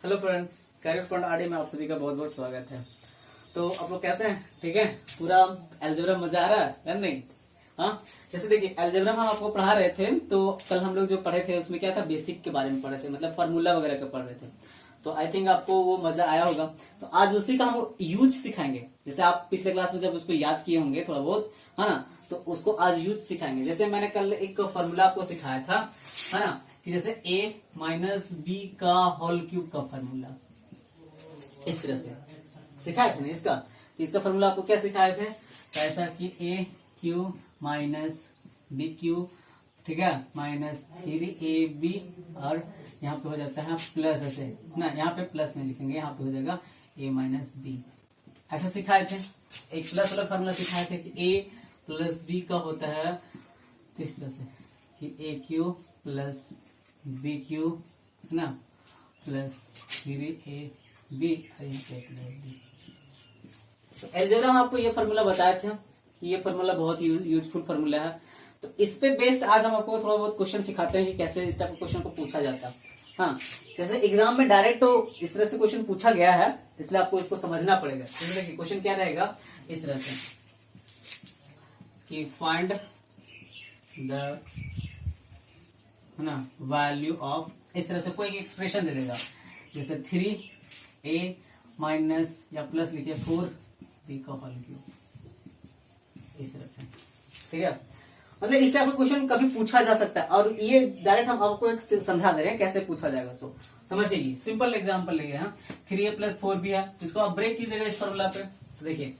Hello friends, career front RD में आप सभी का बहुत बहुत स्वागत है। तो आप लोग कैसे हैं? ठीक है, पूरा अलजेब्रा मजा आ रहा है नहीं? हाँ, जैसे देखिए अलजेब्रा में हम आपको पढ़ा रहे थे, तो कल हम लोग जो पढ़े थे उसमें क्या था, बेसिक के बारे में पढ़े थे, मतलब फार्मूला वगैरह का पढ़ रहे थे। तो आई थिंक आपको वो मजा आया होगा। तो आज उसी का हम यूज सिखाएंगे। जैसे आप पिछले क्लास में जब उसको याद किए होंगे थोड़ा बहुत, है ना, तो उसको आज यूज सिखाएंगे। जैसे मैंने कल एक फार्मूला आपको सिखाया था, है ना, कि जैसे a माइनस बी का होल क्यूब का फार्मूला, इस तरह से सिखाए थे ना इसका फार्मूला आपको क्या सिखाए थे, ऐसा कि a cube minus B cube, ठीक है, माइनस 3ab, और यहाँ पे हो जाता है प्लस, ऐसे ना, यहाँ पे प्लस में लिखेंगे, यहाँ पे हो जाएगा a माइनस बी। ऐसा सिखाए थे। एक प्लस वाला फार्मूला सिखाए थे कि a प्लस बी का होता है इस तरह से कि a cube plus B cube, है ना, प्लस 3ab, तो अलजेब्रा में आपको ये फार्मूला बताए थे कि ये फार्मूला बहुत यूजफुल फार्मूला है। तो इस पे बेस्ड आज हम आपको थोड़ा बहुत क्वेश्चन सिखाते हैं कि कैसे इस टाइप के क्वेश्चन को पूछा जाता है। हाँ, जैसे एग्जाम में डायरेक्ट तो इस तरह से क्वेश्चन पूछा गया है, इसलिए आपको इसको समझना पड़ेगा। इसलिए क्वेश्चन क्या रहेगा इस तरह से कि फाइंड द, है ना, वैल्यू ऑफ, इस तरह से कोई एक्सप्रेशन दे देगा, जैसे 3a माइनस या प्लस लिखिए 4b का होल क्यूब, इस तरह से, ठीक है। मतलब इस टाइप का क्वेश्चन कभी पूछा जा सकता है, और ये डायरेक्ट हम आपको एक समझा दे रहे हैं कैसे पूछा जाएगा। तो समझिए, सिंपल एग्जांपल लेंगे हम, 3a प्लस 4b है, इसको आप ब्रेक कीजिएगा इस फॉर्मूला पे। तो देखिए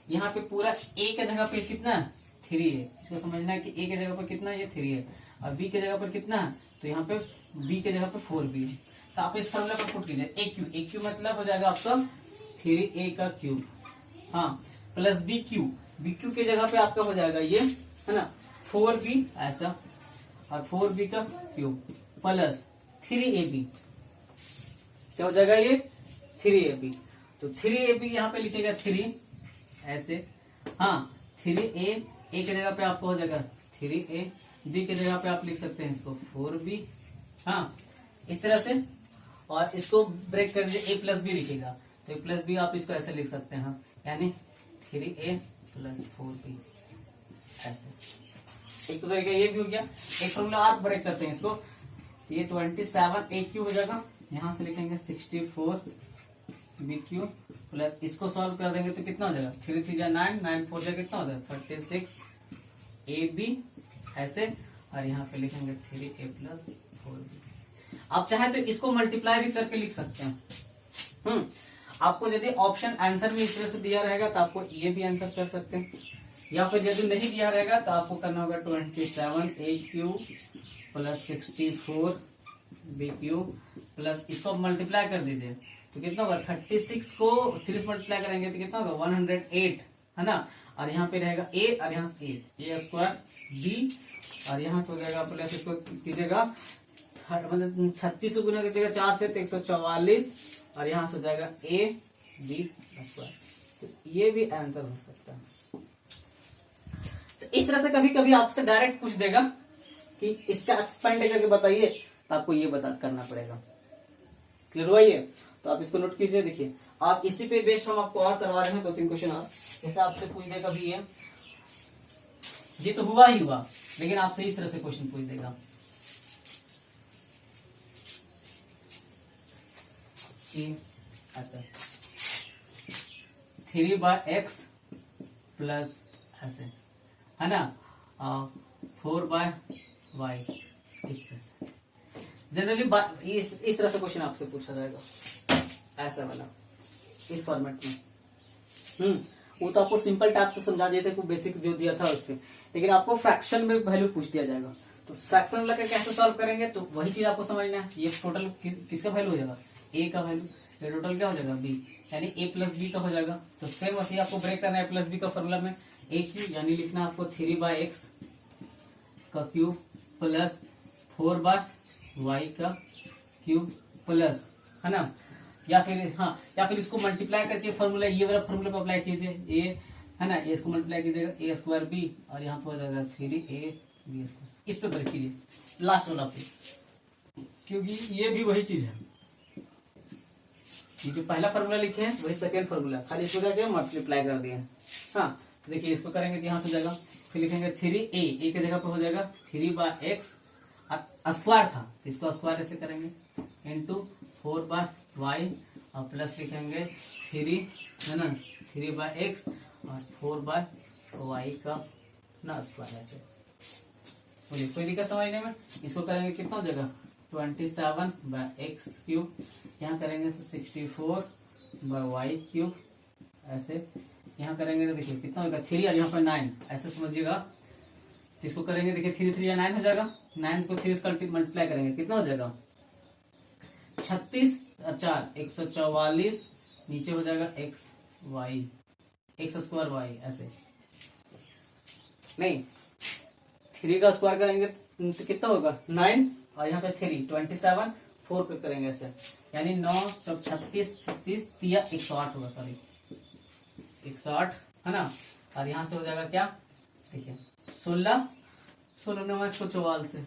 यहाँ पे पूरा a के जगह पे कितना 3 है, इसको समझना है कि a के जगह पर कितना, ये 3 है, और b के जगह पर कितना है, तो यहाँ पे b के जगह पे 4b है। तो आप इस फॉर्मूला पर पुट कीजिए, a क्यूब मतलब हो जाएगा आपका 3a का क्यूब, हाँ, प्लस b क्यूब की जगह पे आपका हो जाएगा ये, है ना, 4b ऐसा, और 4b का क्यूब प्लस 3ab, क्या हो जाएगा ये 3ab। तो 3ab यहाँ पे लिखेगा 3 ऐसे, हाँ, 3a की जगह पे आपको हो जाएगा 3a, b की जगह पे आप लिख सकते हैं इसको 4b, हाँ, इस तरह से। और इसको ब्रेक कर दीजिए, a प्लस बी लिखेगा, तो a प्लस बी आप इसको ऐसे लिख सकते हैं, यानी 3a प्लस 4b ऐसे। एक तो तरीका ये भी हो गया। एक फॉर्मूला आप ब्रेक करते हैं इसको, ये 27a क्यूब हो जाएगा, यहां से लिखेंगे 64b क्यूब, प्लस इसको सॉल्व कर देंगे तो कितना हो जाएगा, 3 3 9, 9 4 जा कितना हो जाएगा 36ab ऐसे, और यहाँ पे लिखेंगे 3a प्लस 4b। आप चाहे तो इसको मल्टीप्लाई भी करके लिख सकते हैं। आपको यदि ऑप्शन आंसर में इस तरह से दिया रहेगा तो आपको ये भी आंसर कर सकते हैं, या फिर यदि नहीं दिया रहेगा तो आपको करना होगा 27a cube plus 64b cube, plus इसको मल्टीप्लाई कर दीजिए तो कितना होगा, 36 को 3 से मल्टीप्लाई करेंगे तो कितना होगा 108, है ना, और यहाँ पे रहेगा a, और यहाँ से a स्क्वायर b, और यहाँ से हो जाएगा प्लस, इसको कीजिएगा मतलब 36 को गुना कीजिएगा 4 से तो 144, और यहाँ से हो जाएगा a b स्क्वायर। तो ये भी आंसर हो सकता है। तो इस तरह से कभी कभी आपसे डायरेक्ट पूछ देगा कि इसका एक्सपेंड करके बताइए, तो आपको ये बता करना पड़ेगा। क्लियर हुआ ये? तो आप इसको नोट कीजिए। देखिए आप इसी पे बेस्ड हम आपको और करवा रहे हैं 2-3 क्वेश्चन और, जैसे आपसे पूछ देगा कभी ये तो हुआ ही हुआ, लेकिन आपसे इस तरह से क्वेश्चन पूछ देगा कि ऐसा 3/x प्लस ऐसे, है ना, 4/y, इस तरह से जनरली इस तरह से क्वेश्चन आपसे पूछा जाएगा, ऐसा वाला, इस फॉर्मेट में। वो तो आपको सिंपल टाइप से समझा दिए थे, बेसिक जो दिया था उसपे, लेकिन आपको फ्रैक्शन में वैल्यू पूछ दिया जाएगा। तो फ्रैक्शन वाला कैसे सॉल्व करेंगे, तो वही चीज आपको समझना है। ये टोटल किसका वैल्यू हो जाएगा, a का वैल्यू, ये टोटल क्या हो जाएगा b, यानी a प्लस बी का हो जाएगा। तो सेम वैसे आपको ब्रेक करना है प्लस बी का फॉर्मूला में, a क्यूब यानी लिखना है आपको 3/x का क्यूब प्लस 4/y का क्यूब प्लस, है ना, या फिर इसको मल्टीप्लाई करके फॉर्मूला, ये वाला फॉर्मूला पे अप्लाई कीजिए, a, है ना, इसको मल्टीप्लाई कीजिएगा a स्क्वायर b, और यहाँ पे हो जाएगा 3ab स्क्वायर। इस पे ब्रेक कीजिए लास्ट वाला पे, क्योंकि ये भी वही चीज है। ये जो पहला फॉर्मूला लिखे हैं वही सेकेंड फॉर्मूला, खाली इसको क्या किया मल्टीप्लाई कर दिए। हाँ तो देखिए इसको करेंगे तो यहाँ से हो जाएगा, फिर लिखेंगे 3a, ए की जगह पर हो जाएगा 3/x स्क्वायर था तो इसको स्क्वायर ऐसे करेंगे इंटू 4/y और प्लस लिखेंगे 3 है ना 3/x और 4/y का ना स्क्वायर ऐसे। बोलिए कोई दिक्कत समझने में? इसको करेंगे कितना हो जाएगा 27/x³, यहाँ करेंगे तो 64/y³ ऐसे, यहाँ करेंगे तो देखिए कितना होगा 3 और यहाँ पर 9 ऐसे समझिएगा। तो इसको करेंगे देखिए 3 3 या 9 हो जाएगा, 9 को 3 से मल्टीप्लाई करेंगे कितना हो जाएगा 36 और 4 144, नीचे हो जाएगा x² ऐसे, नहीं 3 का स्क्वायर करेंगे तो कितना होगा 9 और यहाँ पे 3 27 4 पे करेंगे ऐसे, यानी 9 चौक 36 36 तिया 108 होगा, सॉरी 108 है ना। और यहाँ से हो जाएगा क्या देखिए 16 9 144 ऐसे,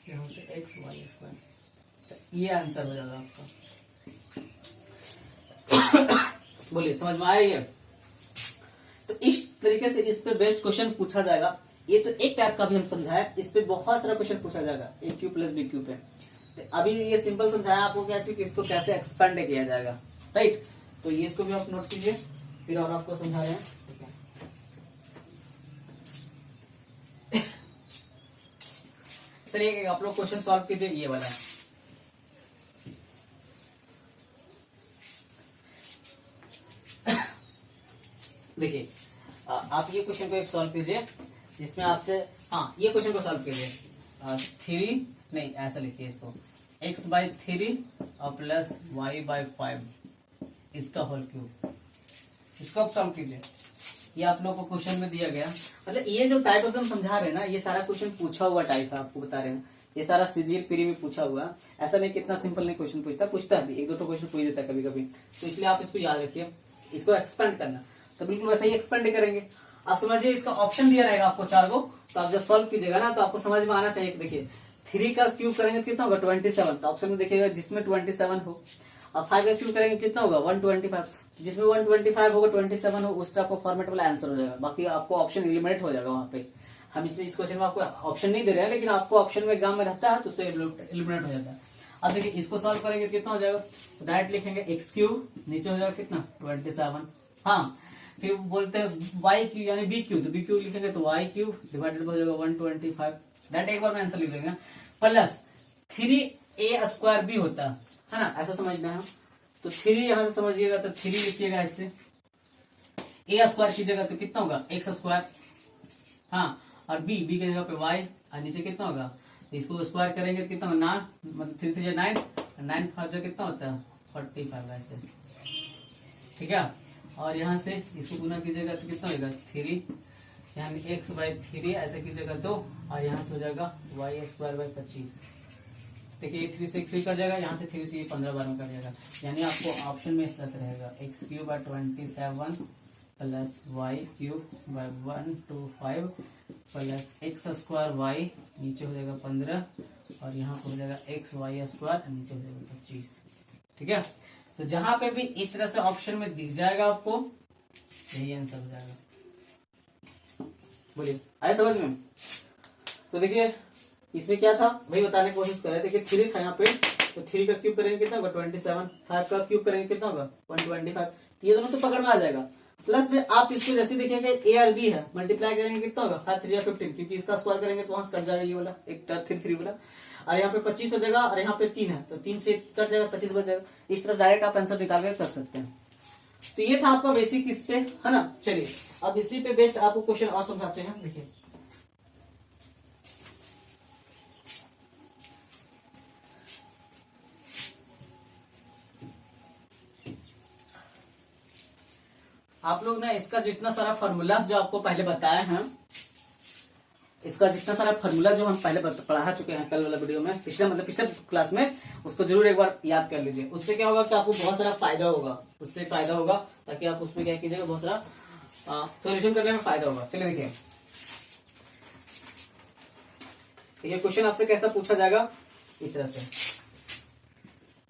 यहाँ से xy², ये आंसर हो जाएगा आपका। बोलिए समझ में आया ये? तो इस तरीके से इस पे बेस्ड क्वेश्चन पूछा जाएगा। ये तो एक टाइप का भी हम समझाया, इस पे बहुत सारा क्वेश्चन पूछा जाएगा AQ + BQ पे। तो अभी ये सिंपल समझाया आपको क्या चाहिए कि इसको कैसे एक्सपेंड किया जाएगा, राइट। तो ये इसको भी आप नोट कीजिए, फिर और आपको समझा रहे हैं। चलिए आप लोग क्वेश्चन सॉल्व कीजिए, ये वाला देखिए आप ये क्वेश्चन को एक सॉल्व कीजिए जिसमें आपसे, हाँ ये क्वेश्चन को सॉल्व कीजिए 3 नहीं ऐसा लिखिए इसको x/3 और प्लस y/5 इसका होल क्यूब, इसको आप सॉल्व कीजिए। ये आप लोगों को क्वेश्चन में दिया गया, मतलब ये जो टाइप ऑफ हम समझा रहे हैं ना, ये सारा क्वेश्चन पूछा हुआ टाइप है, आपको बता रहे हैं ये सारा सीजीएल पीरी में पूछा हुआ। ऐसा नहीं कितना सिंपल नहीं क्वेश्चन पूछता है, एक दो क्वेश्चन पूछ देता है कभी कभी, तो इसलिए आप इसको याद रखिए। इसको एक्सपेंड करना तो बिल्कुल वैसे ही एक्सपेंड करेंगे। आप समझिए इसका ऑप्शन दिया रहेगा आपको 4 को, तो आप जब सॉल्व कीजिएगा ना तो आपको समझ में आना चाहिए। देखिए 3 का क्यूब करेंगे तो कितना होगा 27, तो ऑप्शन में देखिएगा जिसमें 27 हो। अब 5 का क्यूब करेंगे कितना होगा 125, जिसमें 125 होगा 27 हो, उस टाइप का फॉर्मेट वाला आंसर हो जाएगा। बाकी आपको ऑप्शन एलिमिनेट हो जाएगा वहां पे। हम इसमें इस क्वेश्चन में आपको ऑप्शन नहीं दे रहे हैं, लेकिन आपको ऑप्शन में एग्जाम में रहता है तो उससे एलिमिनेट हो जाता है। अब देखिए इसको सॉल्व करेंगे तो कितना हो जाएगा, डायरेक्ट लिखेंगे x³ नीचे हो जाएगा कितना 27, हाँ फिर बोलते हैं y³ यानी b³, तो b³ लिखेंगे तो y³ डिवाइडेड हो जाएगा 125, डायरेक्ट एक बार में आंसर लिख देंगे, प्लस 3a² भी होता है ना, ऐसा समझना है। तो 3 यहां से समझिएगा तो 3 लिखिएगा इससे, a² कीजिएगा तो कितना होगा x², हाँ और b की जगह पे y और नीचे कितना होगा, तो इसको स्क्वायर करेंगे तो कितना होगा 9, मतलब 3 3 9 9 5 कितना होता है 45 ऐसे, ठीक है। और यहाँ से इसको गुना कीजिएगा तो कितना होगा 3 यानी x/3 ऐसे कीजिएगा 2, और यहाँ से हो जाएगा y²/25। देखिए 3 से 3 कट जाएगा, यहाँ से 3 से 15 बार में कट जाएगा, यानी आपको ऑप्शन में इस तरह से रहेगा x³/27 plus y³/125 plus x² नीचे हो जाएगा 15 और यहाँ पर हो जाएगा xy² नीचे हो जाएगा 25, ठीक है। तो जहां पे भी इस तरह से ऑप्शन में दिख जाएगा आपको, यही आंसर हो जाएगा। बोलिए आए समझ में? तो देखिए इसमें क्या था वही बताने की कोशिश कर रहे थे कि 3 था यहाँ पे, तो 3 का क्यूब करेंगे कितना होगा 27, 5 का क्यूब करेंगे कितना होगा 125, ये दोनों तो पकड़ में आ जाएगा। प्लस में आप इसको जैसे देखिएगा ए और बी है, मल्टीप्लाई करेंगे कितना होगा 5 3 15, क्योंकि इसका स्क्वायर करेंगे तो वहां से कट जाएगा ये वाला एक 3 वाला, और यहाँ पे 25 हो जाएगा और यहाँ पे 3 है तो 3 से कट जाएगा 25 बच जाएगा। इस तरह डायरेक्ट आप आंसर निकाल कर सकते हैं। तो ये था आपका बेसिक इस पे, है ना। चलिए अब इसी पे बेस्ड आपको क्वेश्चन और समझाते हैं। देखिए आप लोग ना इसका जितना सारा फॉर्मूला जो आपको पहले बताए हैं, इसका जितना सारा फॉर्मूला जो हम पहले पढ़ा चुके हैं कल वाला वीडियो में, पिछले क्लास में, उसको जरूर एक बार याद कर लीजिए। उससे क्या होगा कि आपको बहुत सारा फायदा होगा, उससे फायदा होगा ताकि आप उसमें क्या कीजिएगा बहुत सारा सोल्यूशन करने में फायदा होगा। चलिए देखिए ये क्वेश्चन आपसे कैसा पूछा जाएगा, इस तरह से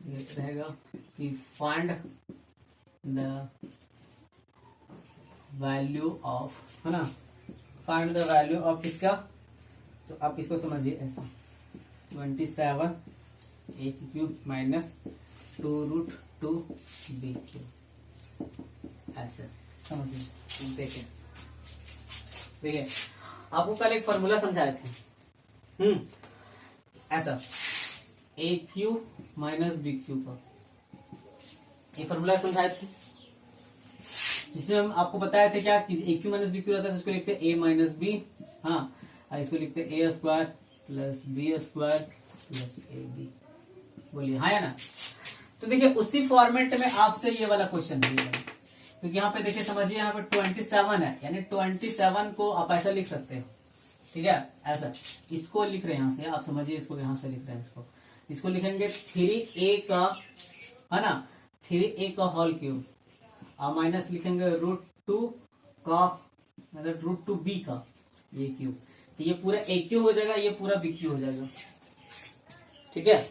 ये रहेगा कि फाइंड द वैल्यू ऑफ, है ना, फाइंड द वैल्यू ऑफ किसका, तो आप इसको समझिए ऐसा 27 ए क्यूब माइनस 2√2b क्यूब, ऐसे समझिए। देखिए आपको कल एक फॉर्मूला समझाए थे, ऐसा ए क्यूब माइनस बी क्यूब का ये फॉर्मूला समझाए थे, जिसमें हम आपको बताए थे क्या कि ए क्यू माइनस बी क्यू रहता है तो इसको लिखते हैं ए माइनस बी, हाँ, और इसको लिखते हैं A square plus B square plus A B, बोलिए हाँ या ना। तो देखिए उसी फॉर्मेट में आपसे ये वाला क्वेश्चन दिया है, क्योंकि यहाँ पे देखिए समझिए यहाँ पे 27 है, यानी 27 को आप ऐसा लिख सकते हो, ठीक है, ऐसा इसको लिख रहे हैं यहाँ से, आप समझिए इसको यहाँ से लिख रहे हैं, इसको लिखेंगे 3a का, है ना, 3a का होल क्यूब, और माइनस लिखेंगे √2 का, मतलब √2b का ये क्यूब, तो ये पूरा ए क्यू हो जाएगा, ये पूरा बी क्यू हो जाएगा, ठीक है,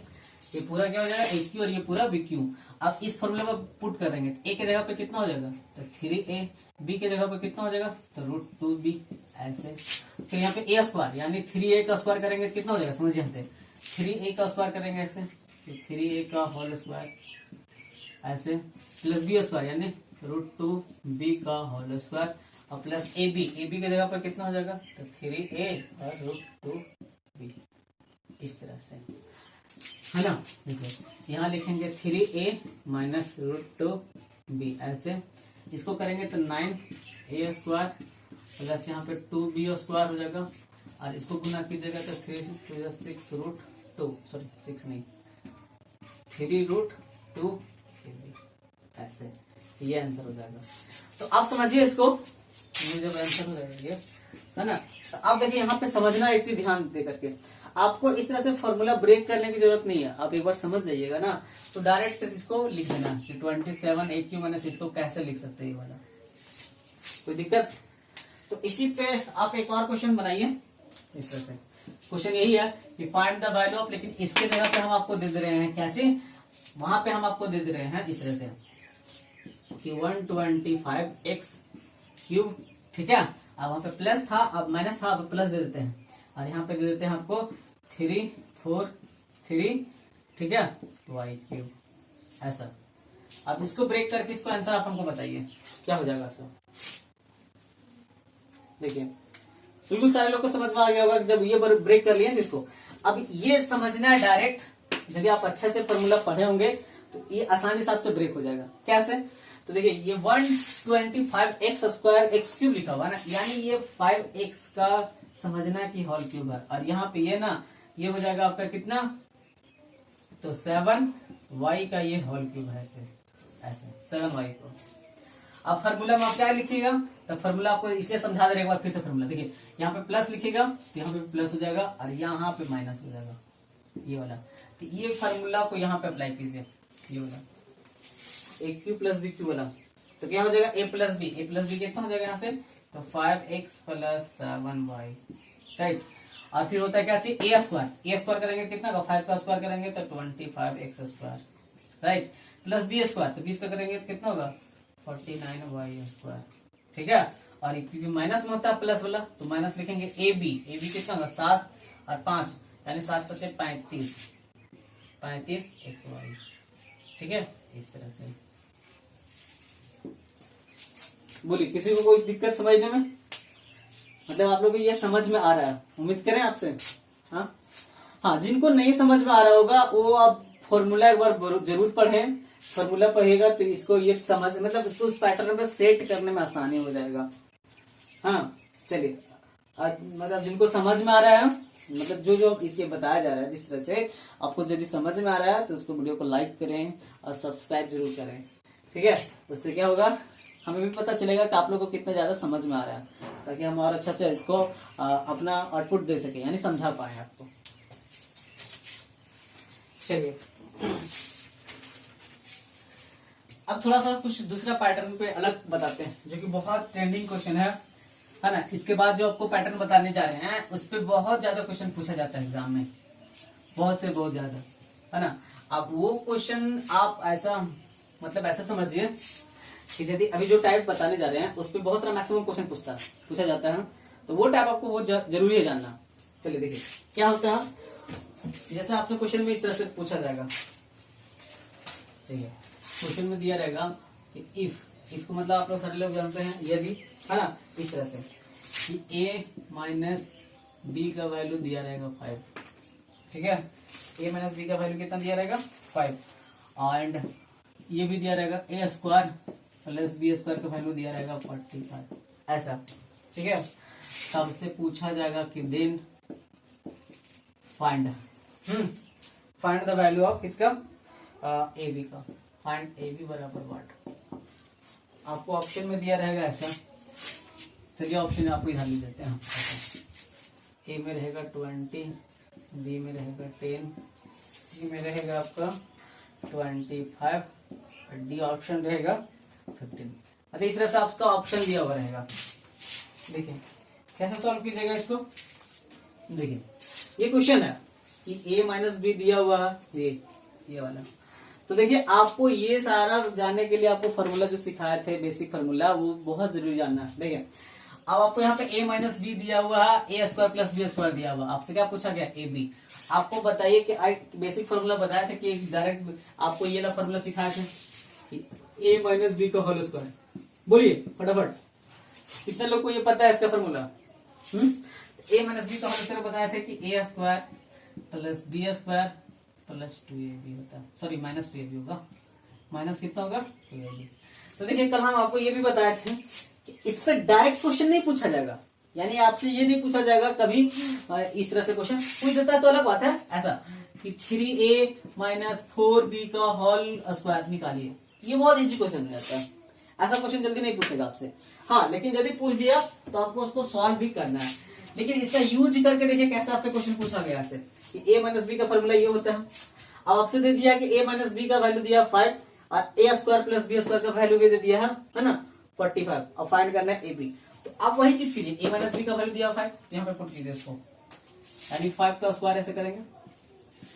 ये पूरा क्या हो जाएगा ए क्यू और ये पूरा बी क्यू। अब इस फॉर्मूला में पुट करेंगे तो ए के जगह पे कितना हो जाएगा, तो 3a, बी के जगह पे कितना हो जाएगा, तो √2b, ऐसे। तो यहाँ पे ए स्क्वायर यानी 3a का स्क्वायर करेंगे तो कितना हो जाएगा, समझिए हमसे 3a का स्क्वायर करेंगे ऐसे, तो 3a का होल स्क्वायर ऐसे, प्लस बी स्क्वायर यानी √2b का होल स्क्वायर, और प्लस ए बी के जगह पर कितना हो जाएगा, तो 3a और √2b, इस तरह से, है ना। देखो यहाँ लिखेंगे 3a माइनस √2b, ऐसे इसको करेंगे तो 9a स्क्वायर प्लस यहाँ पे 2b स्क्वायर हो जाएगा, और इसको गुना कीजिएगा तो 3√2 ऐसे, ये आंसर हो जाएगा। तो आप समझिए इसको, ये जब आंसर हो जाएगा ये, है ना। तो आप देखिए यहाँ पे समझना एक चीज ध्यान दे करके, आपको इस तरह से फॉर्मूला ब्रेक करने की जरूरत नहीं है, आप एक बार समझ जाइएगा ना, तो डायरेक्ट इसको लिख देना कि 27 ए क्यू माइनस, इसको कैसे लिख सकते हैं ये वाला, कोई दिक्कत। तो इसी पे आप एक और क्वेश्चन बनाइए इस तरह से, क्वेश्चन यही है कि फाइंड द वैल्यू ऑफ, लेकिन इसके जगह पे हम आपको दे दे रहे हैं क्या चीज, वहां पे हम आपको दे दे रहे हैं इस तरह से कि 125x क्यूब, ठीक है, अब वहां पे प्लस था, अब माइनस था, अब प्लस दे देते हैं, और यहाँ पे दे देते हैं आपको 3 4 3, ठीक है, y क्यूब, ऐसा। अब इसको ब्रेक करके इसको आंसर आप हमको बताइए क्या हो जाएगा इसको। देखिए बिल्कुल सारे लोग को समझ में आ गया होगा जब ये ब्रेक कर लिया इसको। अब ये समझना है डायरेक्ट, यदि आप अच्छे से फॉर्मूला पढ़े होंगे तो ये आसानी से आपसे ब्रेक हो जाएगा। कैसे, तो देखिए ये 125x स्क्वायर x क्यूब लिखा हुआ है ना, यानी ये 5x का समझना कि होल क्यूब है, और यहाँ पे ये ना ये हो जाएगा आपका कितना, तो 7y का ये होल क्यूब है, ऐसे 7y को। अब फॉर्मूला में आप क्या लिखिएगा, तो फॉर्मूला आपको इसलिए समझा दे रहे एक बार फिर से फॉर्मूला। देखिए यहाँ पे प्लस लिखिएगा तो यहाँ पे प्लस हो जाएगा, और यहाँ पे माइनस हो जाएगा, ये वाला। तो ये फॉर्मूला को यहाँ पे अप्लाई कीजिए, ये वाला ए क्यू प्लस बी क्यू वाला, तो क्या हो जाएगा ए प्लस बी कितना हो जाएगा यहाँ से, तो 5x प्लस 7y, राइट। और फिर होता है क्या चाहिए ए स्क्वायर करेंगे कितना होगा, 5 का स्क्वायर करेंगे तो 25x square, right, plus B square, तो 20 का करेंगे तो कितना होगा 49y स्क्वायर, ठीक है। और क्योंकि माइनस में होता है प्लस वाला तो माइनस लिखेंगे ए बी कितना होगा 7 और 5 यानी 7 बचे 35 xy, ठीक है, इस तरह से। बोलिए किसी को कोई दिक्कत समझने में, मतलब आप लोगों को ये समझ में आ रहा है, उम्मीद करें आपसे। हाँ, जिनको नहीं समझ में आ रहा होगा वो आप फॉर्मूला एक बार जरूर पढ़ें, फॉर्मूला पढ़ेगा तो इसको ये समझ, मतलब इसको उस पैटर्न में सेट करने में आसानी हो जाएगा। हाँ चलिए, मतलब जिनको समझ में आ रहा है, मतलब जो इसके बताया जा रहा है जिस तरह से आपको यदि समझ में आ रहा है तो उसको वीडियो को लाइक करें और सब्सक्राइब जरूर करें, ठीक है। उससे क्या होगा, हमें भी पता चलेगा कि आप लोगों को कितना ज्यादा समझ में आ रहा है, ताकि हम और अच्छा से इसको अपना आउटपुट दे सके, यानी समझा पाए आपको। चलिए अब थोड़ा सा कुछ दूसरा पैटर्न पे अलग बताते हैं, जो कि बहुत ट्रेंडिंग क्वेश्चन है ना। इसके बाद जो आपको पैटर्न बताने जा रहे हैं उस पे बहुत ज्यादा क्वेश्चन पूछा जाता है एग्जाम में, बहुत से बहुत ज्यादा, है ना। अब वो क्वेश्चन आप ऐसा मतलब ऐसा समझिए कि यदि अभी जो टाइप बताने जा रहे हैं उस पर बहुत सारा मैक्सिमम क्वेश्चन पूछा जाता है, तो वो टाइप आपको वो जरूरी है जानना। चलिए देखिए क्या होता है, जैसे आपसे क्वेश्चन में इस तरह से पूछा जाएगा, ठीक है, क्वेश्चन में दिया रहेगा कि इफ को मतलब आप लोग सारे लोग जानते हैं यदि, है ना, इस तरह से कि a माइनस बी का वैल्यू दिया रहेगा 5, ठीक है, a माइनस बी का वैल्यू कितना दिया रहेगा 5, एंड ये भी दिया रहेगा a square plus B square का वैल्यू दिया रहेगा 45, ऐसा, ठीक है। तब से पूछा जाएगा कि then find find the value of किसका, ए बी का, फाइंड ए बी बराबर व्हाट, आपको ऑप्शन में दिया रहेगा ऐसा। चलिए ऑप्शन आपको इधर लिख देते हैं, ए में रहेगा 20, बी में रहेगा 10, सी में रहेगा आपका 25, डी ऑप्शन रहेगा 15। अच्छा इस तरह से आपका ऑप्शन दिया हुआ रहेगा। देखिए कैसे सॉल्व कीजिएगा इसको, देखिए ये क्वेश्चन है कि a माइनस बी दिया हुआ है ये वाला, तो देखिए आपको ये सारा जानने के लिए आपको फॉर्मूला जो सिखाए थे बेसिक फॉर्मूला वो बहुत जरूरी जानना है। देखिए अब आपको यहाँ पे a माइनस बी दिया हुआ है, a square plus B square दिया हुआ, आपसे क्या पूछा गया ए बी। आपको बताइए कि बेसिक फॉर्मूला बताया था कि डायरेक्ट आपको ये वाला फॉर्मूला सिखाए थे कि a माइनस बी का होल स्क्वायर, बोलिए फटाफट कितने लोग को ये पता है इसका फॉर्मूला। a माइनस बी का होल स्क्वायर बताया था कि a square plus B square plus 2ab होता है, सॉरी माइनस 2ab होगा, माइनस कितना होगा 2ab। तो देखिए कल हम आपको ये भी बताए थे कि इस पर डायरेक्ट क्वेश्चन नहीं पूछा जाएगा, यानी आपसे ये नहीं पूछा जाएगा कभी इस तरह से क्वेश्चन पूछ देता है तो अलग बात है, ऐसा कि 3a माइनस 4b का होल स्क्वायर निकालिए, ये बहुत इजी क्वेश्चन हो जाता है, ऐसा क्वेश्चन जल्दी नहीं पूछेगा आपसे। हाँ लेकिन यदि पूछ दिया तो आपको उसको सॉल्व भी करना है, लेकिन इसका यूज करके देखिए कैसे आपसे क्वेश्चन पूछा गया है कि a माइनस बी का फॉर्मूला ये होता है। अब आपसे दे दिया कि a माइनस बी का वैल्यू दिया 5 और a square plus B square का वैल्यू भी दे दिया है ना 45, अब फाइंड करना है ए बी। तो आप वही चीज कीजिए, a माइनस बी का वैल्यू दिया 5, यहाँ पे पुट कीजिए इसको, यानी 5 का स्क्वायर ऐसे करेंगे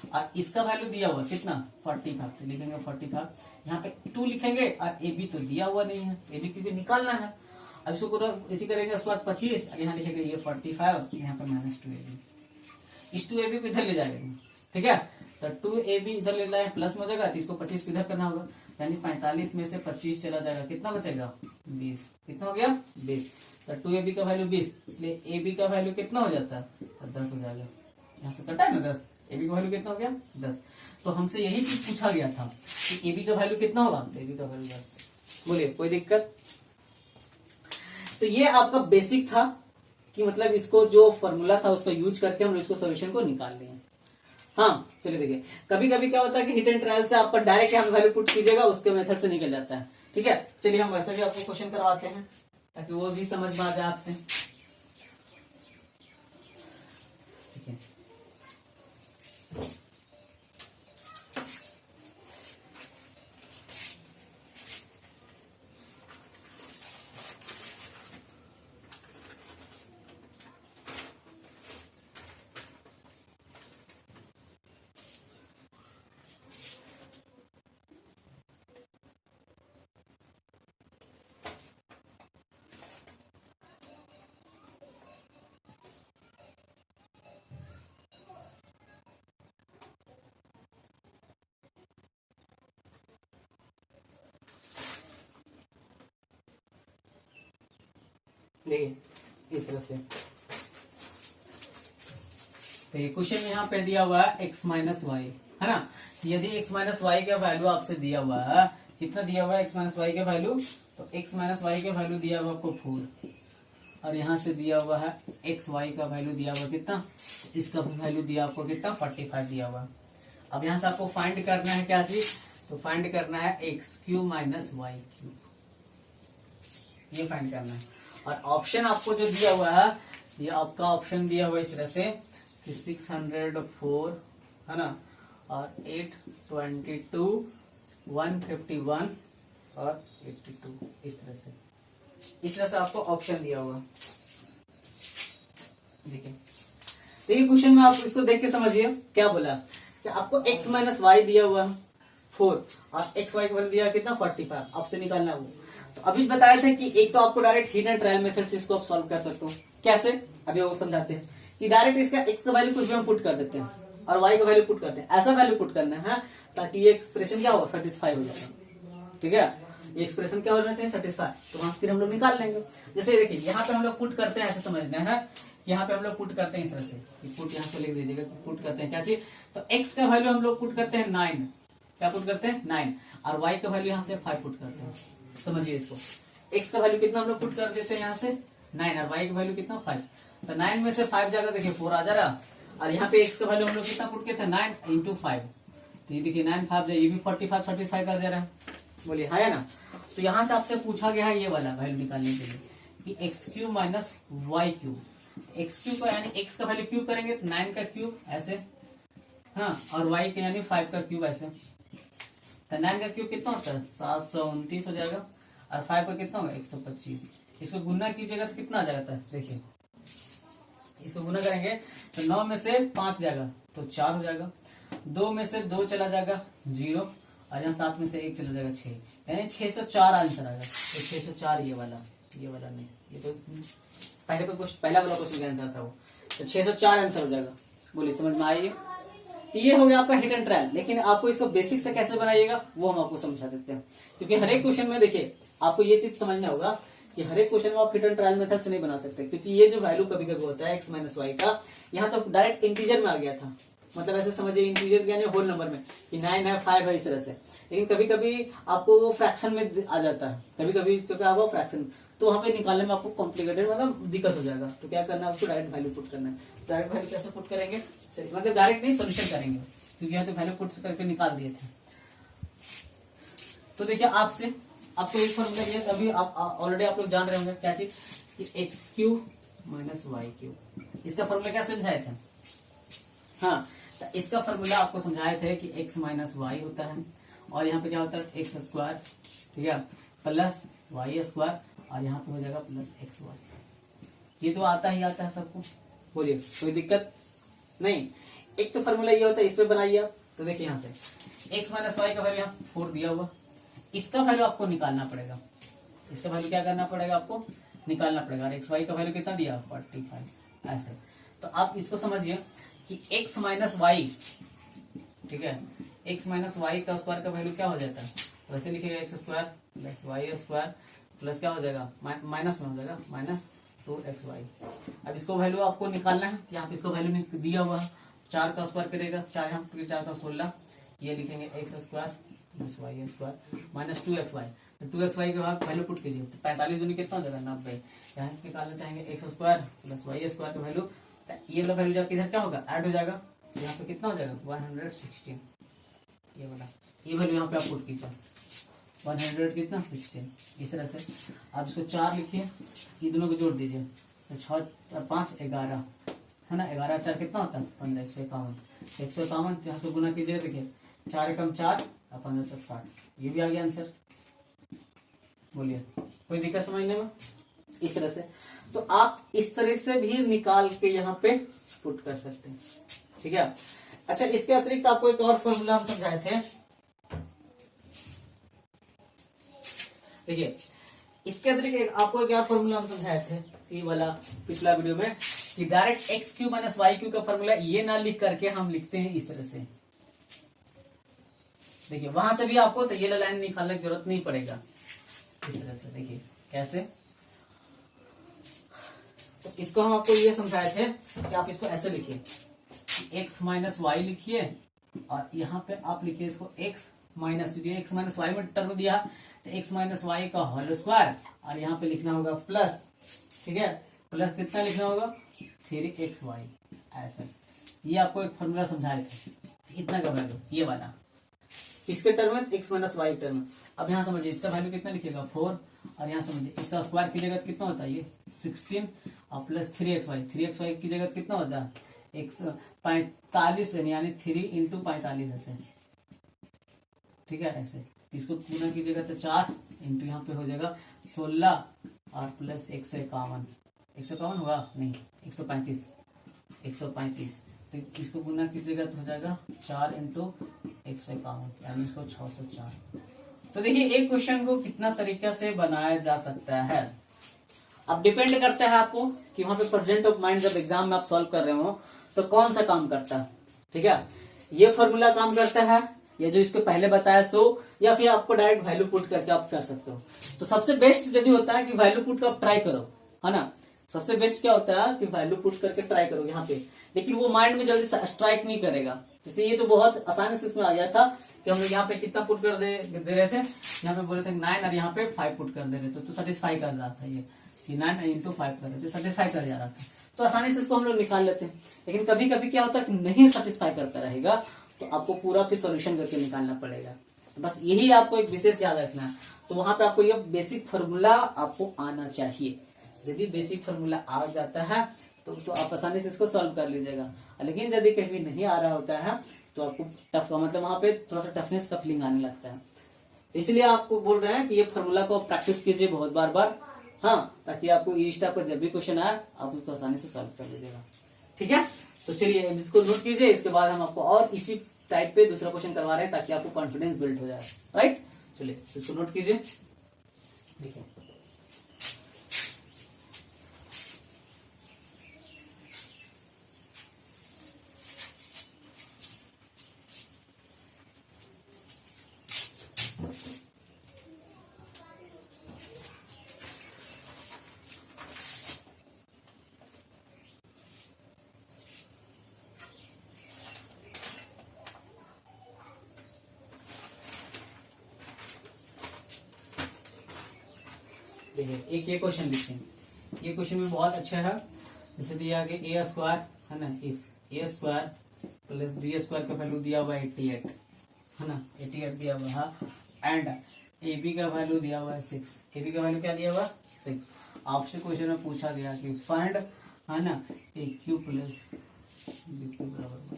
और इसका वैल्यू दिया हुआ कितना 45, तो लिखेंगे 45, यहाँ पे 2 लिखेंगे और ए बी तो दिया हुआ नहीं है, ए बी क्योंकि निकालना है। अब इसको पूरा इसी करेंगे स्क्वायर 25 और यहाँ लिखेंगे ये 45, यहाँ पे माइनस 2ab, इस 2ab को इधर ले जाएंगे, ठीक है, तो 2ab इधर ले लाए प्लस में हो जाएगा, तो इसको 25 को इधर करना होगा, यानी 45 में से 25 चला जाएगा, कितना बचेगा 20, कितना हो गया 20, तो 2ab का वैल्यू 20, इसलिए ab का वैल्यू कितना हो जाता है तो 10 हो जाएगा, यहाँ से कटा है ना 10, ab का वैल्यू कितना हो गया 10। तो हमसे यही चीज पूछा गया था कि ab का वैल्यू कितना होगा, तो ab का वैल्यू 10, बोलिए कोई दिक्कत। तो ये आपका बेसिक था कि मतलब इसको जो फॉर्मूला था उसका यूज करके हम इसको सॉल्यूशन को निकाल लिए। हाँ चलिए देखिए कभी कभी क्या होता है कि हिट एंड ट्रायल से आपका डायरेक्ट यहाँ वैल्यू पुट कीजिएगा उसके मेथड से निकल जाता है, ठीक है। चलिए हम वैसे भी आपको क्वेश्चन करवाते हैं ताकि वो भी समझ में आ जाए आपसे, ठीक है। देखिए इस तरह से, तो ये क्वेश्चन यहाँ पे दिया हुआ है x माइनस वाई, है ना। यदि x माइनस वाई का वैल्यू आपसे दिया हुआ है, कितना दिया हुआ है x माइनस वाई का वैल्यू, तो x माइनस वाई का वैल्यू दिया हुआ आपको 4 और यहाँ से दिया हुआ है एक्स वाई का वैल्यू दिया हुआ कितना, इसका वैल्यू दिया आपको कितना 45 दिया हुआ। अब यहाँ से आपको फाइंड करना है क्या चीज, तो फाइंड करना है X cube minus Y cube, ये फाइंड करना है। और ऑप्शन आपको जो दिया हुआ है, ये आपका ऑप्शन दिया हुआ इस तरह से 604, है ना, और 822, 151 और 82, इस तरह से आपको ऑप्शन दिया हुआ। देखिए क्वेश्चन में आप इसको देख के समझिए क्या बोला कि आपको x माइनस वाई दिया हुआ 4 और एक्स वाई का वैल्यू दिया कितना 45, आपसे निकालना है वो। तो अभी बताया था कि एक तो आपको direct hit and trial method से इसको आप सॉल्व कर सकते हो। कैसे, अभी वो समझाते हैं कि डायरेक्ट इसका x का वैल्यू कुछ भी हम पुट कर देते हैं और y का वैल्यू पुट करते हैं, ऐसा वैल्यू पुट करना है ताकि ये एक्सप्रेशन क्या होगा, सेटिस्फाई हो जाएगा। ठीक है, ये एक्सप्रेशन क्या होना चाहिए, सेटिस्फाई। तो वहां से फिर हम लोग निकाल लेंगे। जैसे देखिए यहाँ पे हम लोग पुट करते हैं, ऐसे समझना है, यहाँ पे हम लोग पुट करते हैं इस तरह से, पुट यहाँ पे लिख दीजिएगा, पुट करते हैं क्या चीज, तो x का वैल्यू हम लोग पुट करते हैं 9, क्या पुट करते हैं 9, और y का वैल्यू यहाँ से 5 पुट करते हैं। समझिए इसको, x का वैल्यू कितना हम लोग पुट कर देते हैं यहाँ से 9 और y का वैल्यू कितना 5, तो 9 में से 5 जाएगा, देखिए 4 आ जा रहा, और यहाँ पे x का वैल्यू हम लोग कितना पुट किए थे 9 इंटू 5, तो ये देखिए 9 5 ये भी 45 सेटिस्फाई कर दे रहा है, बोलिए हाँ है ना। तो यहाँ से आपसे पूछा गया है ये वाला वैल्यू निकालने के लिए कि X cube minus Y cube, X cube का यानी एक्स का वैल्यू क्यूब करेंगे तो 9 का क्यूब ऐसे, हाँ, और वाई का यानी 5 का क्यूब ऐसे, तो 9 का क्यूब कितना होता है 729 हो जाएगा, और 5 का कितना होगा 125, इसको गुना कीजिएगा तो कितना आ जाता है, देखिए इसको गुना करेंगे तो 9 में से 5 जाएगा तो 4 हो जाएगा, 2 में से 2 चला जाएगा 0, और यहाँ 7 में से 1 चला जाएगा 6, यानी 604 आंसर आएगा। तो 604 ये वाला नहीं, ये तो पहला वाला क्वेश्चन का आंसर था वो, तो 604 आंसर हो जाएगा। बोलिए समझ में आइए, ये हो गया आपका हिट एंड ट्रायल। लेकिन आपको इसको बेसिक से कैसे बनाइएगा वो हम आपको समझा देते हैं, क्योंकि हर एक क्वेश्चन में देखिए आपको ये चीज समझना होगा कि हर एक क्वेश्चन में आप हिट एंड ट्रायल मेथड से नहीं बना सकते, क्योंकि ये जो वैल्यू कभी कभी होता है एक्स माइनस वाई का, यहाँ तो डायरेक्ट इंटीजर में आ गया था, मतलब ऐसे समझिए इंटीजर यानी होल नंबर में कि 9 है 5 है इस तरह से। लेकिन कभी कभी आपको वो फ्रैक्शन में आ जाता है, कभी कभी तो क्या होगा फ्रैक्शन, तो वहां पे निकालने में आपको कॉम्प्लिकेटेड मतलब दिक्कत हो जाएगा। तो क्या करना है, उसको डायरेक्ट वैल्यू पुट करना है। डायरेक्ट वैल्यू कैसे पुट करेंगे, चलिए मतलब डायरेक्ट नहीं सोल्यूशन करेंगे, क्योंकि यहाँ तो वैल्यू पुट करके निकाल दिए थे। तो देखिए आपसे आपको एक फॉर्मूला ये अभी आप ऑलरेडी आप लोग जान रहे होंगे क्या चीज कि X cube minus Y cube, इसका फॉर्मूला क्या समझाए थे, हाँ, तो इसका फॉर्मूला आपको समझाए थे कि x माइनस वाई होता है, और यहाँ पे क्या होता है एक्स स्क्वायर, ठीक है, प्लस वाई स्क्वायर, और यहाँ पे हो जाएगा प्लस एक्स वाई। ये तो आता ही आता है सबको, बोलिए कोई दिक्कत नहीं। एक तो फॉर्मूला ये होता है, इस पे बनाइए आप। तो देखिए यहाँ से x माइनस वाई का वैल्यू यहाँ 4 दिया हुआ, इसका वैल्यू आपको निकालना पड़ेगा, इसका वैल्यू क्या करना पड़ेगा आपको निकालना पड़ेगा, और एक्स वाई का वैल्यू कितना दिया 45 ऐसे। तो आप इसको समझिए कि x माइनस वाई, ठीक है, x माइनस वाई का स्क्वायर का वैल्यू क्या हो जाता है, वैसे लिखिएगा X square plus Y square plus क्या हो जाएगा माइनस में हो जाएगा माइनस 2xy। अब इसको वैल्यू आपको निकालना है, यहाँ पे इसको वैल्यू दिया हुआ है, 4 का स्क्वायर करेगा 4 यहाँ पे 4 का 16, ये लिखेंगे X square plus Y square minus 2xy। तो 2xy के बाद वैल्यू पुट कीजिए, तो 45 दूनी कितना हो जाएगा 90। यहाँ से निकालना चाहेंगे X square plus Y square का वैल्यू, ये वाला वैल्यू जाकर इधर क्या होगा ऐड हो जाएगा, यहाँ पे कितना हो जाएगा 116, ये वाला ये वैल्यू यहाँ पे आप पुट कीजिए 100 कितना 16। इस तरह से आप इसको 4 लिखिए, ये दोनों को जोड़ दीजिए, तो 6 और 5 11 है ना, 11 4 कितना होता है 15, 151, तो यहाँ से गुना कीजिए, देखिए 4 एकम 4 और 15 चौक 60, ये भी आ गया आंसर। बोलिए कोई दिक्कत समझने में, इस तरह से। तो आप इस तरह से भी निकाल के यहाँ पे पुट कर सकते हैं, ठीक है। अच्छा, इसके अतिरिक्त आपको एक और फॉर्मूला हम समझाए थे, देखिए इसके अतिरिक्त आपको एक और फॉर्मूला हम समझाए थे, ये वाला पिछला वीडियो में, कि direct X cube minus Y cube का फॉर्मूला ये ना लिख करके हम लिखते हैं इस तरह से। देखिए वहां से भी आपको तो ये लाइन निकालने की जरूरत नहीं पड़ेगा, इस तरह से। देखिए कैसे, तो इसको हम आपको ये समझाए थे कि आप इसको ऐसे लिखिए, एक्स माइनस वाई लिखिए, और यहाँ पे आप लिखिए इसको एक्स माइनस, क्योंकि एक्स माइनस वाई में टर्म दिया तो एक्स माइनस वाई का होल स्क्वायर, और यहाँ पे लिखना होगा प्लस, ठीक है, प्लस कितना लिखना होगा 3xy ऐसे। ये आपको एक फॉर्मूला समझाए थे, इतना का वैल्यू ये वाला किसके टर्म में एक्स माइनस वाई टर्म में। अब यहाँ समझिए इसका वैल्यू कितना लिखिएगा 4, और यहाँ समझिए इसका स्क्वायर की जगह कितना होता है ये 16, और प्लस 3xy की जगह कितना होता है 145, यानी 3 इंटू 45 ऐसे, ठीक है ऐसे। इसको गुना कीजिएगा तो 4 इंटू यहाँ पे हो जाएगा 16 और प्लस 151 होगा नहीं 135, तो इसको गुना कीजिएगा तो हो जाएगा 4 इंटू 151, यानी इसको 604। तो देखिए एक क्वेश्चन को कितना तरीके से बनाया जा सकता है। अब डिपेंड करता है आपको कि वहां पे प्रेजेंट ऑफ माइंड जब एग्जाम में आप सॉल्व कर रहे हो तो कौन सा काम करता है। ठीक है, ये फॉर्मूला काम करता है या जो इसके पहले बताया सो, या फिर आपको डायरेक्ट वैल्यू पुट करके आप कर सकते हो। तो सबसे बेस्ट यदि होता है कि वैल्यू पुट का आप ट्राई करो, है ना। सबसे बेस्ट क्या होता है कि वैल्यू पुट करके ट्राई करो यहाँ पे, लेकिन वो माइंड में जल्दी स्ट्राइक नहीं करेगा। जैसे ये तो बहुत आसानी से इसमें आ गया था कि हम लोग यहाँ पे कितना पुट कर दे रहे थे, यहाँ पे बोले थे 9 और यहाँ पे 5 पुट कर दे रहे थे, तो सेटिस्फाई कर रहा था ये कि 9 इंटू 5 कर रहे थे, सेटिस्फाई कर जा रहा था, तो आसानी से इसको हम लोग निकाल लेते हैं। लेकिन कभी कभी क्या होता है कि नहीं सेटिस्फाई करता रहेगा, तो आपको पूरा फिर सोल्यूशन करके निकालना पड़ेगा। बस यही आपको एक विशेष याद रखना है। तो वहां पे आपको ये बेसिक फॉर्मूला आपको आना चाहिए। यदि बेसिक फॉर्मूला आ जाता है तो आप आसानी से इसको सॉल्व कर लीजिएगा। लेकिन यदि कभी नहीं आ रहा होता है तो आपको टफ, मतलब वहां पे थोड़ा सा टफनेस का फीलिंग आने लगता है। इसलिए आपको बोल रहे हैं कि ये फॉर्मूला को प्रैक्टिस कीजिए बहुत बार, हाँ, ताकि आपको इस टाइप का जब भी क्वेश्चन आए आप उसको आसानी से सॉल्व कर लीजिएगा। ठीक है, तो चलिए इसको नोट कीजिए। इसके बाद हम आपको और इसी टाइप पे दूसरा क्वेश्चन करवा रहे हैं ताकि आपको कॉन्फिडेंस बिल्ड हो जाए। राइट, चलिए इसको नोट कीजिए। देखिए देखिए एक ये क्वेश्चन लिखते हैं। ये क्वेश्चन भी बहुत अच्छा है। जैसे दिया गया a स्क्वायर है ना, if a square plus b square का वैल्यू दिया हुआ 88 है ना, 88 दिया हुआ है, एंड ab का वैल्यू दिया हुआ है 6। ab का वैल्यू क्या दिया हुआ 6। आपसे क्वेश्चन में पूछा गया कि फाइंड है ना aq प्लस bq बराबर,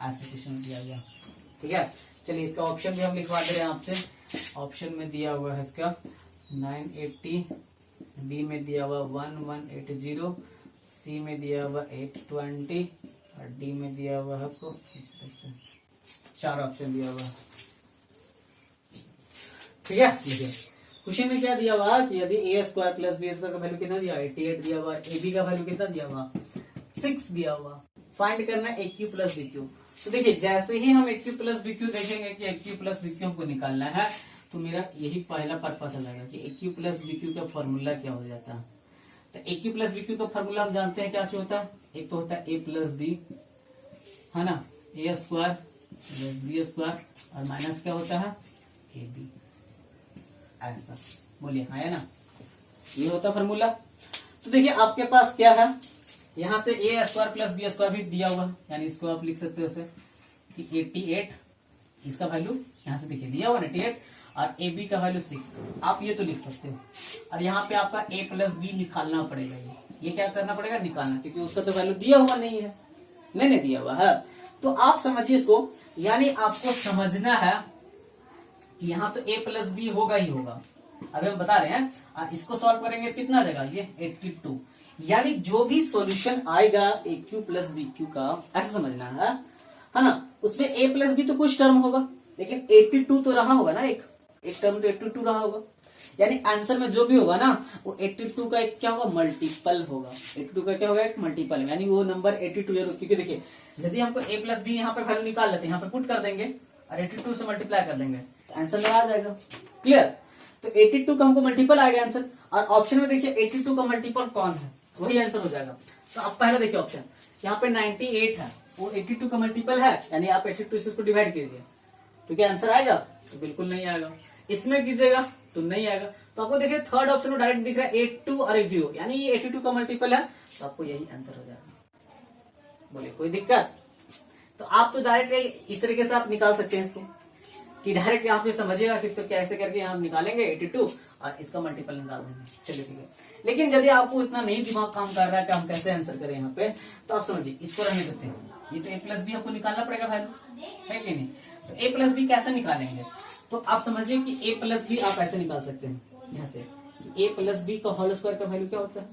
ऐसा क्वेश्चन दिया गया। ठीक है, चलिए इसका ऑप्शन भी हम लिखवा दे रहे हैं आपसे। ऑप्शन में दिया हुआ है इसका 980, बी में दिया हुआ 1180, सी में दिया हुआ 820 और डी में दिया हुआ है आपको इस तरह से 4 ऑप्शन दिया हुआ। ठीक है, देखिए क्वेश्चन में क्या दिया हुआ कि यदि ए स्क्वायर प्लस बी स्क्वायर का वैल्यू कितना दिया 88 दिया हुआ, ए बी का वैल्यू कितना दिया हुआ 6 दिया हुआ, फाइंड करना ए क्यू प्लस बी क्यू। तो देखिए जैसे ही हम ए क्यू प्लस बी क्यू देखेंगे कि ए क्यू प्लस बी क्यू हमको निकालना है, तो मेरा यही पहला पर्पस आ जाएगा कि ए क्यू प्लस बी क्यू का फॉर्मूला क्या हो जाता है। तो ए क्यू प्लस बी क्यू का फॉर्मूला हम जानते हैं क्या से होता है। एक तो होता है ए प्लस बी है ना, ए स्क्वायर प्लस बी स्क्वायर और माइनस क्या होता है ए बी, ऐसा बोलिए हाँ है ना, ये होता है फॉर्मूला। तो देखिए आपके पास क्या है, यहाँ से ए स्क्वायर प्लस बी स्क्वायर भी दिया हुआ है, यानी इसको आप लिख सकते हो उसे कि 88, इसका वैल्यू यहाँ से देखिए दिया हुआ 88 और ए बी का वैल्यू 6, आप ये तो लिख सकते हो। और यहाँ पे आपका ए प्लस बी निकालना पड़ेगा, ये क्या करना पड़ेगा निकालना, क्योंकि उसका तो वैल्यू दिया हुआ नहीं है, नहीं दिया हुआ है। तो आप समझिए इसको, यानी आपको समझना है कि यहाँ तो ए प्लस बी होगा ही होगा, अभी हम बता रहे हैं। और इसको सॉल्व करेंगे कितना देगा ये 82, यानी जो भी सॉल्यूशन आएगा ए क्यू प्लस बी क्यू का, ऐसा समझना है ना, उसमें ए प्लस बी तो कुछ टर्म होगा, लेकिन 82 तो रहा होगा ना, एक टर्म तो 82 रहा होगा, यानी आंसर में जो भी होगा ना वो 82 का एक क्या होगा मल्टीपल होगा। 82 का क्या होगा एक मल्टीपल, यानी वो नंबर 82 जरूर, क्योंकि देखिए यदि हमको ए प्लस बी यहाँ पे वैल्यू निकाल लेते हैं, यहाँ पे पुट कर देंगे और 82 से मल्टीप्लाई कर देंगे तो आंसर में आ जाएगा। क्लियर, तो 82 का हमको मल्टीपल आएगा आंसर, और ऑप्शन में देखिए 82 का मल्टीपल कौन है वही आंसर हो जाएगा। तो आप पहले देखिए ऑप्शन, यहाँ पे 98 है, वो 82 का मल्टीपल है, यानी आप 82 से इसको डिवाइड कीजिए तो क्या आंसर आएगा, तो बिल्कुल नहीं आएगा। इसमें कीजिएगा तो नहीं आएगा। तो आपको देखिए थर्ड ऑप्शन में डायरेक्ट दिख रहा है 82 और 80, यानी ये 82 का मल्टीपल है, तो आपको यही आंसर हो जाएगा। बोलिए कोई दिक्कत? तो आप तो डायरेक्ट इस तरीके से आप निकाल सकते हैं इसको, कि डायरेक्ट यहाँ पे समझिएगा कि इसको कैसे करके हम निकालेंगे 82 और इसका मल्टीपल निकाल देंगे। चलिए ठीक है, लेकिन यदि आपको इतना नहीं दिमाग काम कर रहा है कि हम कैसे आंसर करें यहाँ पे, तो आप समझिए इसको रहने देते हैं। ये तो ए प्लस बी आपको निकालना पड़ेगा वैल्यू, है कि नहीं। तो ए प्लस बी कैसे निकालेंगे, तो आप समझिए कि ए प्लस बी आप ऐसे निकाल सकते हैं यहाँ से, ए प्लस बी का होल स्क्वायर का वैल्यू क्या होता है,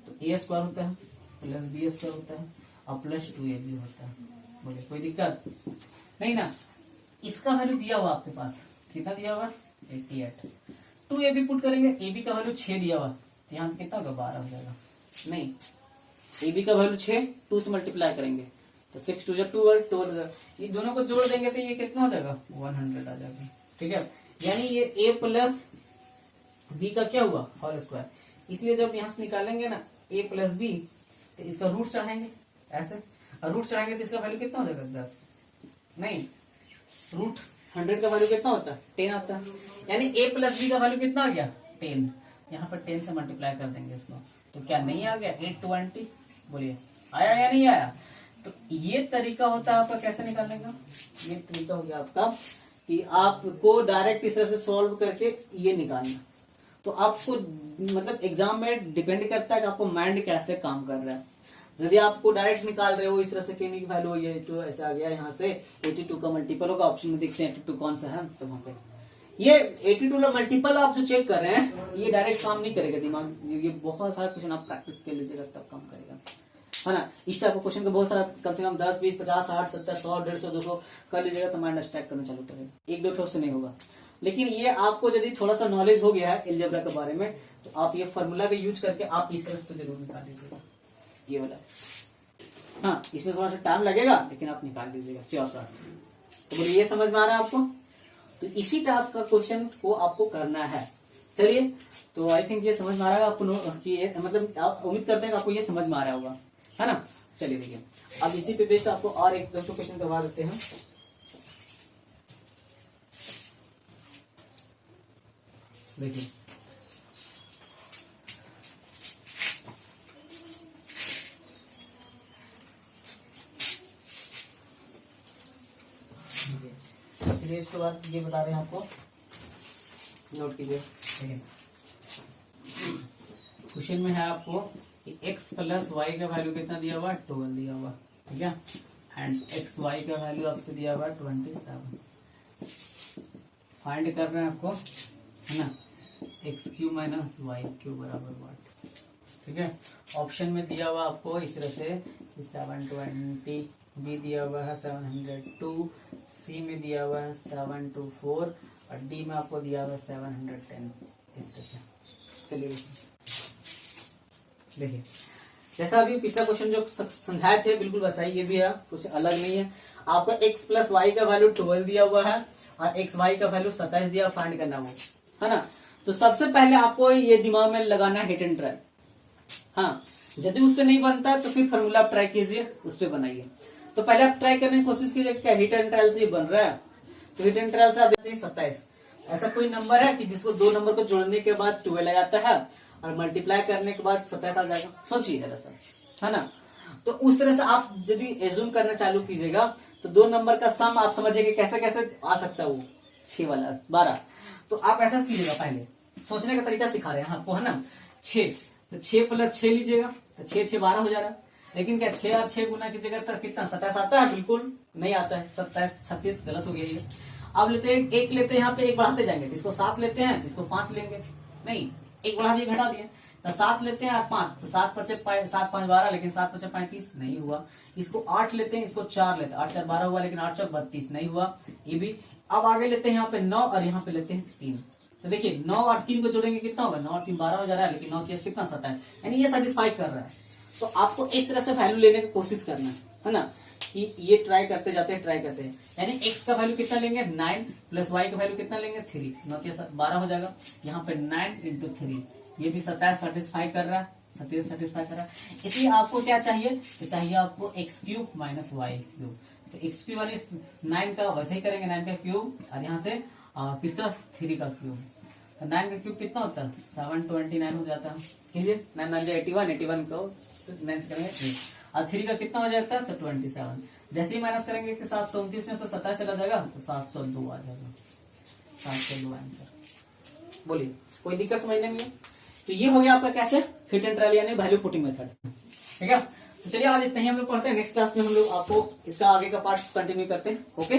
तो ए स्क्वायर होता है प्लस बी स्क्वायर होता है और प्लस 2ab होता है। बोलिए कोई दिक्कत नहीं ना। इसका वैल्यू दिया हुआ आपके पास, कितना दिया हुआ 88। 2ab पुट करेंगे, ab का वैल्यू 6 दिया हुआ, तो यहाँ कितना होगा 12 हो जाएगा। नहीं, ab का वैल्यू 6, 2 से मल्टीप्लाई करेंगे तो 6 2 12, ये दोनों को जोड़ देंगे तो ये कितना हो जाएगा 100 आ जाएगा। ठीक है, यानी ये a प्लस b का क्या हुआ होल स्क्वायर। इसलिए जब यहां से निकालेंगे ना a प्लस बी, तो इसका रूट चढ़ाएंगे ऐसे, और रूट चढ़ाएंगे तो इसका वैल्यू कितना हो जाएगा 10। नहीं, रूट 100 का वैल्यू कितना होता है 10 आता है, यानी a प्लस बी का वैल्यू कितना आ गया 10। यहाँ पर 10 से मल्टीप्लाई कर देंगे इसको, तो क्या नहीं आ गया 820। बोलिए आया या नहीं आया। तो ये तरीका होता है आपका कैसे निकालने का, ये तरीका हो गया आपका कि आपको डायरेक्ट इस तरह से सॉल्व करके ये निकालना। तो आपको मतलब एग्जाम में डिपेंड करता है कि आपको माइंड कैसे काम कर रहा है। यदि आपको डायरेक्ट निकाल रहे हो इस तरह से के की वैल्यू ये तो ऐसा आ गया, यहाँ से 82 का मल्टीपल होगा, ऑप्शन में देखते हैं 82 कौन सा है, तो वहां पे ये 82 का मल्टीपल आप जो चेक कर रहे हैं ये डायरेक्ट काम नहीं करेगा दिमाग, ये बहुत सारा क्वेश्चन आप प्रैक्टिस कर लीजिएगा तब काम करेगा, है ना। इस टाइप का क्वेश्चन का बहुत सारा, कम से कम 10 20 50 60 70 100 150 200 कर लीजिएगा तो माइंड स्टैक करना चालू करेगा। एक दो ठोस से नहीं होगा, लेकिन ये आपको यदि थोड़ा सा नॉलेज हो गया है अलजेब्रा के बारे में तो आप ये फॉर्मूला का यूज करके आप इस तरह से तो जरूर निकाल लीजिएगा ये वाला। हाँ, इसमें थोड़ा सा टाइम लगेगा लेकिन आप निकाल लीजिएगा श्योर सर। तो बोलिए ये समझ में आ रहा है आपको। तो इसी टाइप का क्वेश्चन को आपको करना है। चलिए, तो आई थिंक ये समझ में आ रहा है आपको कि मतलब आप उम्मीद करते हैं कि आपको ये समझ में आ रहा होगा, है ना। चलिए देखिए, अब इसी पे बेस्ड आपको और एक दो क्वेश्चन करवा देते हैं। देखिए इसलिए इसके बाद ये बता रहे हैं आपको, नोट कीजिए। क्वेश्चन में है आपको कि x प्लस वाई का वैल्यू कितना दिया हुआ 12 दिया हुआ, ठीक है, एंड एक्स वाई का वैल्यू आपसे दिया हुआ 27। फाइंड कर रहे हैं आपको, है ना, X cube minus Y cube बराबर व्हाट। ठीक है, ऑप्शन में दिया हुआ आपको इस तरह से 720, बी दिया हुआ है 702, सी में दिया हुआ है 724 और डी में आपको दिया हुआ है 710। इस तरह से चलिए देखिए, जैसा अभी पिछला क्वेश्चन जो समझाए थे बिल्कुल वैसा ही ये भी है, कुछ अलग नहीं है। आपको x प्लस वाई का वैल्यू 12 दिया हुआ है और एक्स वाई का वैल्यू 27 दिया, फाइंड करना वो, है ना। तो सबसे पहले आपको ये दिमाग में लगाना है हिट एंड ट्राई। हाँ, यदि उससे नहीं बनता तो फिर फॉर्मूला आप ट्राई कीजिए, उस पर बनाइए। तो पहले आप ट्राई करने की कोशिश कीजिए क्या हिट एंड ट्रायल से बन रहा है, तो हिट एंड ट्रायल से आप 27। ऐसा कोई नंबर है कि जिसको दो नंबर को जोड़ने के बाद 12 आ जाता है और मल्टीप्लाई करने के बाद 27 आ जाएगा, सोचिए जरा सा, है ना। तो उस तरह से आप यदि एज्यूम करना चालू कीजिएगा तो दो नंबर का सम आप समझिएगा कैसे कैसे आ सकता है, वो 6 वाला 12। तो आप ऐसा कीजिएगा, पहले सोचने का तरीका सिखा रहे हैं आपको, है ना। 6 तो 6 प्लस 6 लीजिएगा तो 6 6 12 हो जा रहा है, लेकिन क्या 6 और 6 गुना कीजिएगा तो कितना 27 आता है, बिल्कुल नहीं आता है, 27 36 गलत हो गया ये। अब लेते हैं एक लेते हैं, यहाँ पे एक बढ़ाते जाएंगे, इसको 7 लेते हैं, इसको 5 लेंगे, नहीं एक बढ़ा दिए घटा दिए, तो 7 लेते हैं और 5, तो 7 5 12, लेकिन 7 5 35 नहीं हुआ। इसको 8 लेते हैं, इसको 4 लेते हैं, 8 4 12 हुआ, लेकिन 8 4 32 नहीं हुआ, ये भी। अब आगे लेते हैं यहाँ पे 9 और यहाँ पे लेते हैं 3, तो देखिए 9 और 3 को जोड़ेंगे कितना होगा, 9 और 3 12 हो जा रहा है, लेकिन 9 3 कितना 27, यानी ये सेटिस्फाई कर रहा है। तो आपको इस तरह से वैल्यू लेने की कोशिश करना है ना, कि ये ट्राई करते जाते हैं, ट्राई करते हैं, यानी x का वैल्यू कितना लेंगे 9 प्लस y का वैल्यू कितना लेंगे 3, 9 12 हो जाएगा, यहाँ पे 9 इंटू 3, ये भी 27 सेटिस्फाई कर रहा है, 27 सेटिस्फाई कर रहा है। इसलिए आपको क्या चाहिए, तो चाहिए आपको X cube minus Y cube. तो एक्स क्यूब वाले 9 का वैसे ही करेंगे, 9 का क्यूब, और यहाँ से किसका 3 का क्यूब, तो 9 का क्यूब कितना होता है 729 हो जाता है, कीजिए 9 9 81, 81 को 9 करेंगे 3, और 3 का कितना हो जाता है तो 27। जैसे ही माइनस करेंगे कि 729 में से 27 चला जाएगा तो 702 आ जाएगा, 702 आंसर। बोलिए कोई दिक्कत समझने में। तो ये हो गया आपका कैसे हिट एंड ट्रायल यानी वैल्यू पुटिंग मेथड, ठीक है। तो चलिए आज इतना ही हम लोग पढ़ते हैं, नेक्स्ट क्लास में हम लोग आपको इसका आगे का पार्ट कंटिन्यू करते हैं। ओके।